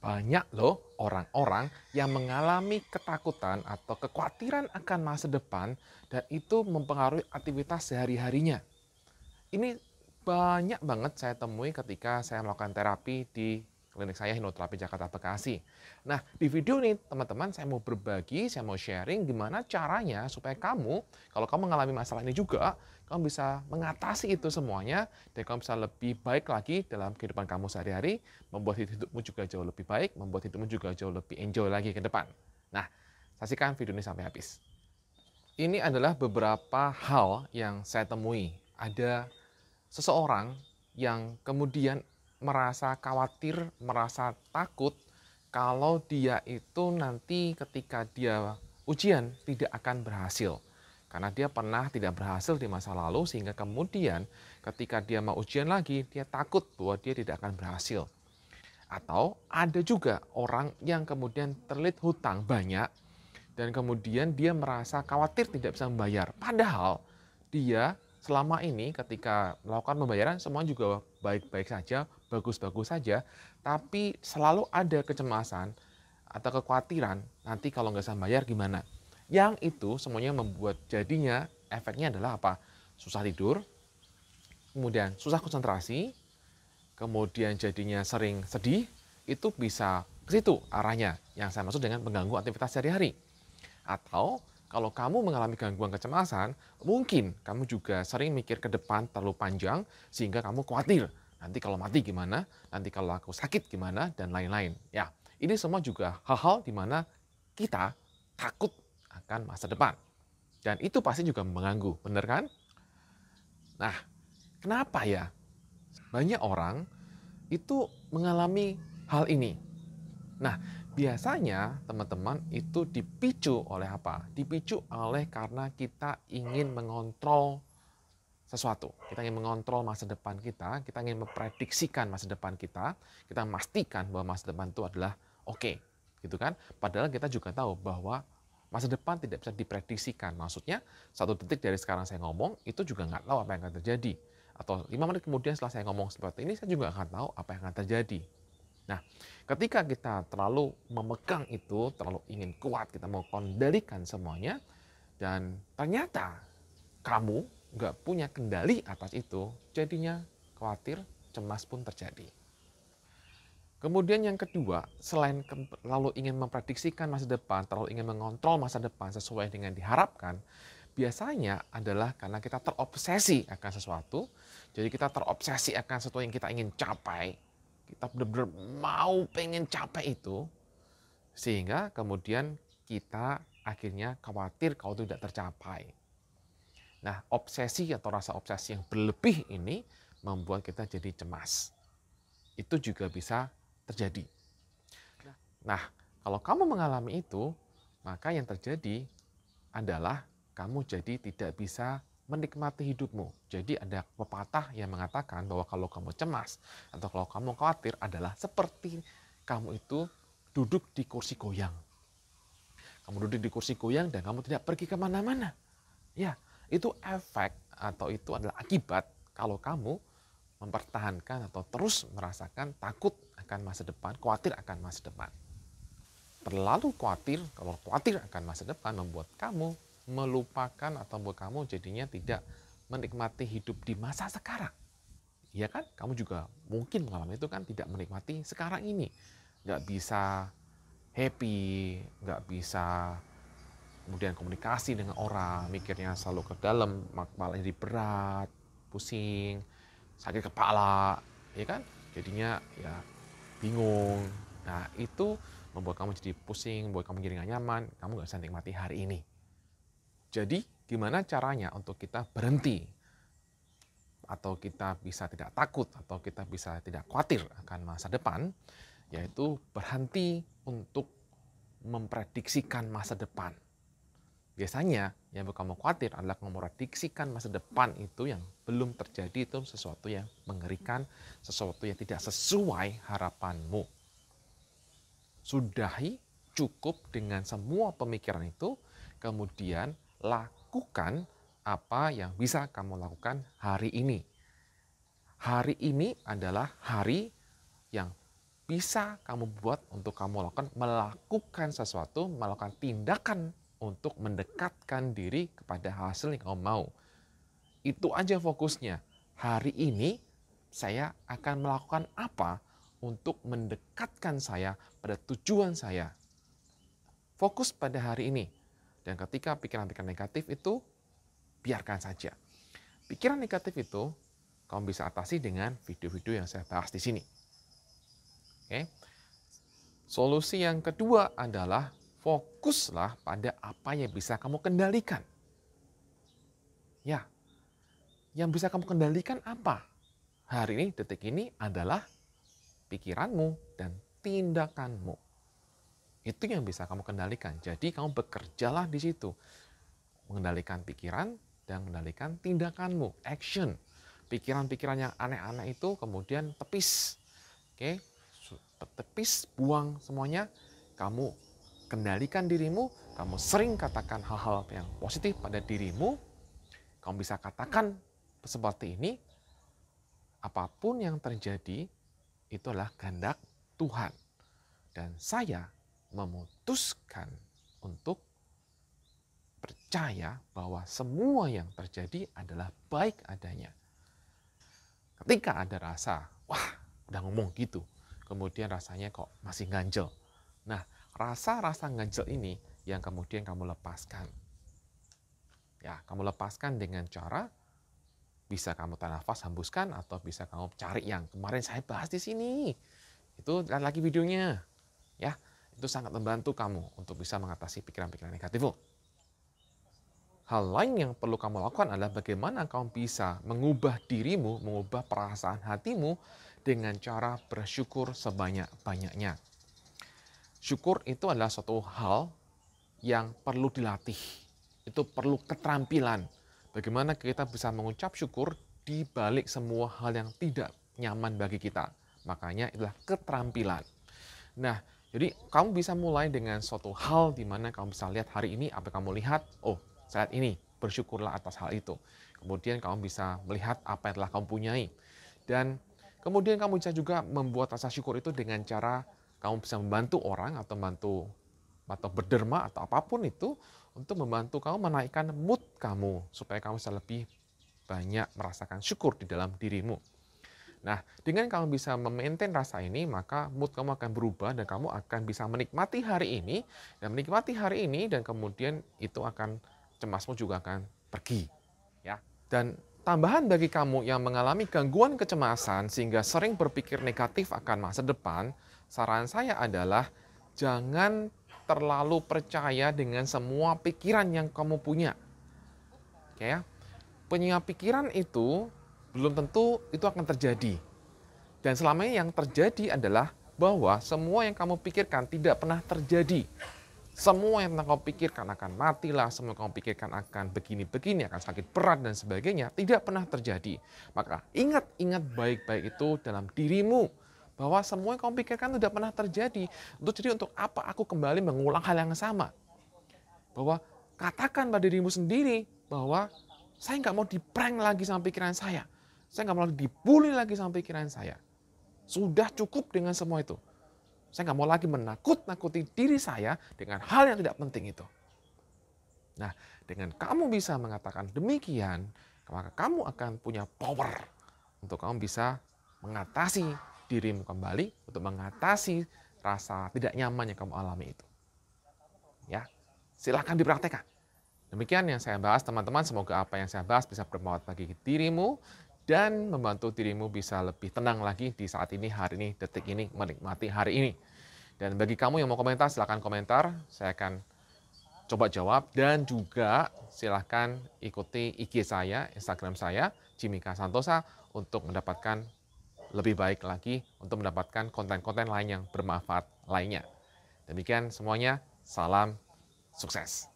Banyak loh orang-orang yang mengalami ketakutan atau kekhawatiran akan masa depan dan itu mempengaruhi aktivitas sehari-harinya. Ini banyak banget saya temui ketika saya melakukan terapi di klinik saya Hipnoterapi Jakarta Bekasi. Nah, di video ini teman-teman saya mau berbagi, saya mau sharing gimana caranya supaya kamu, kalau kamu mengalami masalah ini juga, kamu bisa mengatasi itu semuanya dan kamu bisa lebih baik lagi dalam kehidupan kamu sehari-hari, membuat hidupmu juga jauh lebih baik, membuat hidupmu juga jauh lebih enjoy lagi ke depan. Nah, saksikan video ini sampai habis. Ini adalah beberapa hal yang saya temui. Ada seseorang yang kemudian merasa khawatir, merasa takut kalau dia itu nanti ketika dia ujian tidak akan berhasil. Karena dia pernah tidak berhasil di masa lalu sehingga kemudian ketika dia mau ujian lagi, dia takut bahwa dia tidak akan berhasil. Atau ada juga orang yang kemudian terlilit hutang banyak dan kemudian dia merasa khawatir tidak bisa membayar. Padahal dia selama ini ketika melakukan pembayaran semua juga baik-baik saja, bagus-bagus saja, tapi selalu ada kecemasan atau kekhawatiran nanti kalau nggak bisa bayar gimana. Yang itu semuanya membuat jadinya efeknya adalah apa? Susah tidur, kemudian susah konsentrasi, kemudian jadinya sering sedih, itu bisa ke situ arahnya yang saya maksud dengan mengganggu aktivitas sehari-hari. Atau kalau kamu mengalami gangguan kecemasan, mungkin kamu juga sering mikir ke depan terlalu panjang sehingga kamu khawatir. Nanti kalau mati gimana? Nanti kalau aku sakit gimana? Dan lain-lain. Ya, ini semua juga hal-hal di mana kita takut akan masa depan. Dan itu pasti juga mengganggu, benar kan? Nah, kenapa ya banyak orang itu mengalami hal ini? Nah, biasanya teman-teman itu dipicu oleh apa? Dipicu oleh karena kita ingin mengontrol sesuatu. Kita ingin mengontrol masa depan kita ingin memprediksikan masa depan kita memastikan bahwa masa depan itu adalah oke, gitu kan? Padahal kita juga tahu bahwa masa depan tidak bisa diprediksikan. Maksudnya, satu detik dari sekarang saya ngomong, itu juga nggak tahu apa yang akan terjadi. Atau 5 menit kemudian setelah saya ngomong seperti ini, saya juga akan tahu apa yang akan terjadi. Nah, ketika kita terlalu memegang itu, terlalu ingin kuat, kita mau kendalikan semuanya, dan ternyata kamu nggak punya kendali atas itu, jadinya khawatir, cemas pun terjadi. Kemudian yang kedua, selain terlalu ingin memprediksikan masa depan, terlalu ingin mengontrol masa depan sesuai dengan diharapkan, biasanya adalah karena kita terobsesi akan sesuatu, jadi kita terobsesi akan sesuatu yang kita ingin capai, kita benar-benar mau pengen capai itu, sehingga kemudian kita akhirnya khawatir kalau itu tidak tercapai. Nah, obsesi atau rasa obsesi yang berlebih ini membuat kita jadi cemas. Itu juga bisa terjadi. Nah, kalau kamu mengalami itu, maka yang terjadi adalah kamu jadi tidak bisa menikmati hidupmu. Jadi ada pepatah yang mengatakan bahwa kalau kamu cemas atau kalau kamu khawatir adalah seperti kamu itu duduk di kursi goyang. Kamu duduk di kursi goyang dan kamu tidak pergi kemana-mana. Ya, itu efek atau itu adalah akibat kalau kamu mempertahankan atau terus merasakan takut akan masa depan, khawatir akan masa depan. Terlalu khawatir, kalau khawatir akan masa depan membuat kamu melupakan atau membuat kamu jadinya tidak menikmati hidup di masa sekarang. Iya kan? Kamu juga mungkin mengalami itu kan, tidak menikmati sekarang ini. Nggak bisa happy, nggak bisa kemudian komunikasi dengan orang, mikirnya selalu ke dalam, kepala jadi berat, pusing, sakit kepala, ya kan? Jadinya ya bingung. Nah, itu membuat kamu jadi pusing, membuat kamu jadi nggak nyaman, kamu nggak bisa nikmati hari ini. Jadi, gimana caranya untuk kita berhenti? Atau kita bisa tidak takut, atau kita bisa tidak khawatir akan masa depan, yaitu berhenti untuk memprediksikan masa depan. Biasanya yang buat kamu khawatir adalah memprediksikan masa depan itu yang belum terjadi, itu sesuatu yang mengerikan, sesuatu yang tidak sesuai harapanmu. Sudahi, cukup dengan semua pemikiran itu, kemudian lakukan apa yang bisa kamu lakukan hari ini. Hari ini adalah hari yang bisa kamu buat untuk kamu melakukan sesuatu, melakukan tindakan untuk mendekatkan diri kepada hasil yang kamu mau. Itu aja fokusnya. Hari ini saya akan melakukan apa untuk mendekatkan saya pada tujuan saya. Fokus pada hari ini. Dan ketika pikiran-pikiran negatif itu, biarkan saja. Pikiran negatif itu kamu bisa atasi dengan video-video yang saya bahas di sini. Oke. Solusi yang kedua adalah fokuslah pada apa yang bisa kamu kendalikan. Ya, yang bisa kamu kendalikan apa? Hari ini, detik ini adalah pikiranmu dan tindakanmu. Itu yang bisa kamu kendalikan. Jadi kamu bekerjalah di situ. Mengendalikan pikiran dan mengendalikan tindakanmu. Action. Pikiran-pikiran yang aneh-aneh itu kemudian tepis. Oke, tepis, buang semuanya. Kamu kendalikan dirimu. Kamu sering katakan hal-hal yang positif pada dirimu. Kamu bisa katakan seperti ini. Apapun yang terjadi, itu adalah kehendak Tuhan. Dan saya memutuskan untuk percaya bahwa semua yang terjadi adalah baik adanya. Ketika ada rasa, wah udah ngomong gitu, kemudian rasanya kok masih ganjel. Nah, rasa-rasa ganjel ini yang kemudian kamu lepaskan. Ya, kamu lepaskan dengan cara bisa kamu tarik nafas, hembuskan, atau bisa kamu cari yang kemarin saya bahas di sini. Itu lihat lagi videonya. Ya, itu sangat membantu kamu untuk bisa mengatasi pikiran-pikiran negatifmu. Hal lain yang perlu kamu lakukan adalah bagaimana kamu bisa mengubah dirimu, mengubah perasaan hatimu dengan cara bersyukur sebanyak-banyaknya. Syukur itu adalah suatu hal yang perlu dilatih. Itu perlu keterampilan. Bagaimana kita bisa mengucap syukur di balik semua hal yang tidak nyaman bagi kita. Makanya itulah keterampilan. Nah, jadi kamu bisa mulai dengan suatu hal di mana kamu bisa lihat hari ini apa kamu lihat, oh saat ini bersyukurlah atas hal itu. Kemudian kamu bisa melihat apa yang telah kamu punyai. Dan kemudian kamu bisa juga membuat rasa syukur itu dengan cara kamu bisa membantu orang atau berderma atau apapun itu untuk membantu kamu menaikkan mood kamu supaya kamu bisa lebih banyak merasakan syukur di dalam dirimu. Nah, dengan kamu bisa memaintain rasa ini, maka mood kamu akan berubah dan kamu akan bisa menikmati hari ini dan kemudian itu akan cemasmu juga akan pergi, ya. Dan tambahan bagi kamu yang mengalami gangguan kecemasan sehingga sering berpikir negatif akan masa depan, saran saya adalah jangan terlalu percaya dengan semua pikiran yang kamu punya. Oke ya. Punya pikiran itu belum tentu itu akan terjadi. Dan selama ini yang terjadi adalah bahwa semua yang kamu pikirkan tidak pernah terjadi. Semua yang kamu pikirkan akan matilah, semua yang kamu pikirkan akan begini-begini, akan sakit berat dan sebagainya, tidak pernah terjadi. Maka ingat baik-baik itu dalam dirimu, bahwa semua yang kamu pikirkan tidak pernah terjadi. Jadi untuk apa aku kembali mengulang hal yang sama? Bahwa katakan pada dirimu sendiri bahwa saya nggak mau di-prank lagi sama pikiran saya. Saya nggak mau lagi dibully lagi sama pikiran saya. Sudah cukup dengan semua itu. Saya nggak mau lagi menakut-nakuti diri saya dengan hal yang tidak penting itu. Nah, dengan kamu bisa mengatakan demikian, maka kamu akan punya power untuk kamu bisa mengatasi dirimu kembali, untuk mengatasi rasa tidak nyaman yang kamu alami itu. Ya, silakan dipraktekkan. Demikian yang saya bahas teman-teman, semoga apa yang saya bahas bisa bermanfaat bagi dirimu dan membantu dirimu bisa lebih tenang lagi di saat ini, hari ini, detik ini, menikmati hari ini. Dan bagi kamu yang mau komentar, silakan komentar, saya akan coba jawab. Dan juga silakan ikuti IG saya, Instagram saya, Jimmy K. Santosa, untuk mendapatkan lebih baik lagi, untuk mendapatkan konten-konten lain yang bermanfaat lainnya. Demikian semuanya, salam sukses.